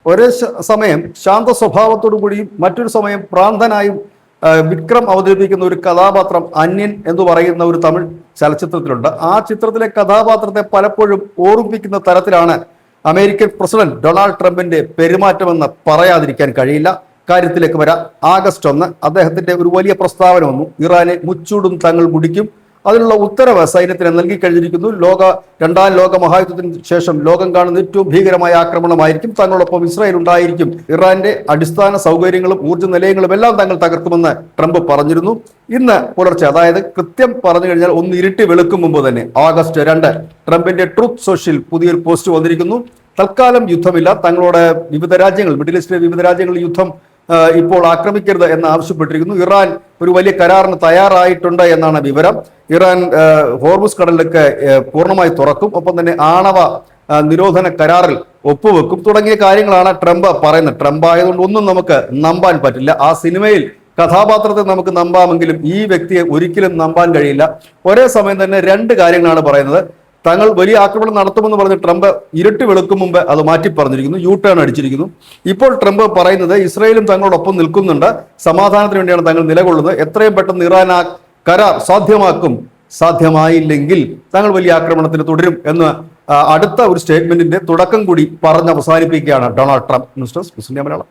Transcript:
ഒരേ സമയം ശാന്ത സ്വഭാവത്തോടു കൂടിയും മറ്റൊരു സമയം ഭ്രാന്തനായും വിക്രം അവതരിപ്പിക്കുന്ന ഒരു കഥാപാത്രം അന്യൻ എന്ന് പറയുന്ന ഒരു തമിഴ് ചലച്ചിത്രത്തിലുണ്ട്. ആ ചിത്രത്തിലെ കഥാപാത്രത്തെ പലപ്പോഴും ഓർമ്മിപ്പിക്കുന്ന തരത്തിലാണ് അമേരിക്കൻ പ്രസിഡന്റ് ഡൊണാൾഡ് ട്രംപിന്റെ പെരുമാറ്റമെന്ന് പറയാതിരിക്കാൻ കഴിയില്ല. കാര്യത്തിലേക്ക് വരാം. ആഗസ്റ്റ് 1 അദ്ദേഹത്തിന്റെ ഒരു വലിയ പ്രസ്താവന വന്നു. ഇറാനെ മുച്ചൂടും തങ്ങൾ മുടിക്കും. അതിനുള്ള ഉത്തരവ് സൈന്യത്തിന് നൽകിക്കഴിഞ്ഞിരിക്കുന്നു. രണ്ടാം ലോക മഹായുദ്ധത്തിന് ശേഷം ലോകം കാണുന്ന ഏറ്റവും ഭീകരമായ ആക്രമണമായിരിക്കും. തങ്ങളോടൊപ്പം ഇസ്രായേൽ ഉണ്ടായിരിക്കും. ഇറാന്റെ അടിസ്ഥാന സൗകര്യങ്ങളും ഊർജ്ജ നിലയങ്ങളും എല്ലാം തങ്ങൾ തകർക്കുമെന്ന് ട്രംപ് പറഞ്ഞിരുന്നു. ഇന്ന് പുലർച്ചെ, അതായത് കൃത്യം പറഞ്ഞു കഴിഞ്ഞാൽ ഒന്ന് ഇരുട്ടി വെളുക്കും മുമ്പ് തന്നെ, ആഗസ്റ്റ് 2 ട്രംപിന്റെ ട്രൂത്ത് സോഷ്യൽ പുതിയൊരു പോസ്റ്റ് വന്നിരിക്കുന്നു. തൽക്കാലം യുദ്ധമില്ല. തങ്ങളോട് വിവിധ രാജ്യങ്ങൾ, മിഡിൽ ഈസ്റ്റിലെ വിവിധ രാജ്യങ്ങളിൽ യുദ്ധം ഇപ്പോൾ ആക്രമിക്കരുത് എന്ന് ആവശ്യപ്പെട്ടിരിക്കുന്നു. ഇറാൻ ഒരു വലിയ കരാറിന് തയ്യാറായിട്ടുണ്ട് എന്നാണ് വിവരം. ഇറാൻ ഹോർമുസ് കടലിലൊക്കെ പൂർണ്ണമായി തുറക്കും. ഒപ്പം തന്നെ ആണവ നിരോധന കരാറിൽ ഒപ്പുവെക്കും. തുടങ്ങിയ കാര്യങ്ങളാണ് ട്രംപ് പറയുന്നത്. ട്രംപ് ആയതുകൊണ്ട് ഒന്നും നമുക്ക് നമ്പാൻ പറ്റില്ല. ആ സിനിമയിൽ കഥാപാത്രത്തെ നമുക്ക് നമ്പാമെങ്കിലും ഈ വ്യക്തിയെ ഒരിക്കലും നമ്പാൻ കഴിയില്ല. ഒരേ സമയം തന്നെ രണ്ട് കാര്യങ്ങളാണ് പറയുന്നത്. തങ്ങൾ വലിയ ആക്രമണം നടത്തുമെന്ന് പറഞ്ഞ് ട്രംപ് ഇരുട്ടി വെളുക്കും മുമ്പ് അത് മാറ്റി പറഞ്ഞിരിക്കുന്നു. യു ടേൺ അടിച്ചിരിക്കുന്നു. ഇപ്പോൾ ട്രംപ് പറയുന്നത് ഇസ്രായേലും തങ്ങളോടൊപ്പം നിൽക്കുന്നുണ്ട്, സമാധാനത്തിന് വേണ്ടിയാണ് തങ്ങൾ നിലകൊള്ളുന്നത്, എത്രയും പെട്ടെന്ന് ഇറാൻ ആ കരാർ സാധ്യമാക്കും, സാധ്യമായില്ലെങ്കിൽ തങ്ങൾ വലിയ ആക്രമണത്തിന് തുടരും എന്ന് അടുത്ത ഒരു സ്റ്റേറ്റ്മെന്റിന്റെ തുടക്കം കൂടി പറഞ്ഞ് അവസാനിപ്പിക്കുകയാണ് Donald Trump. News desk Malayalam.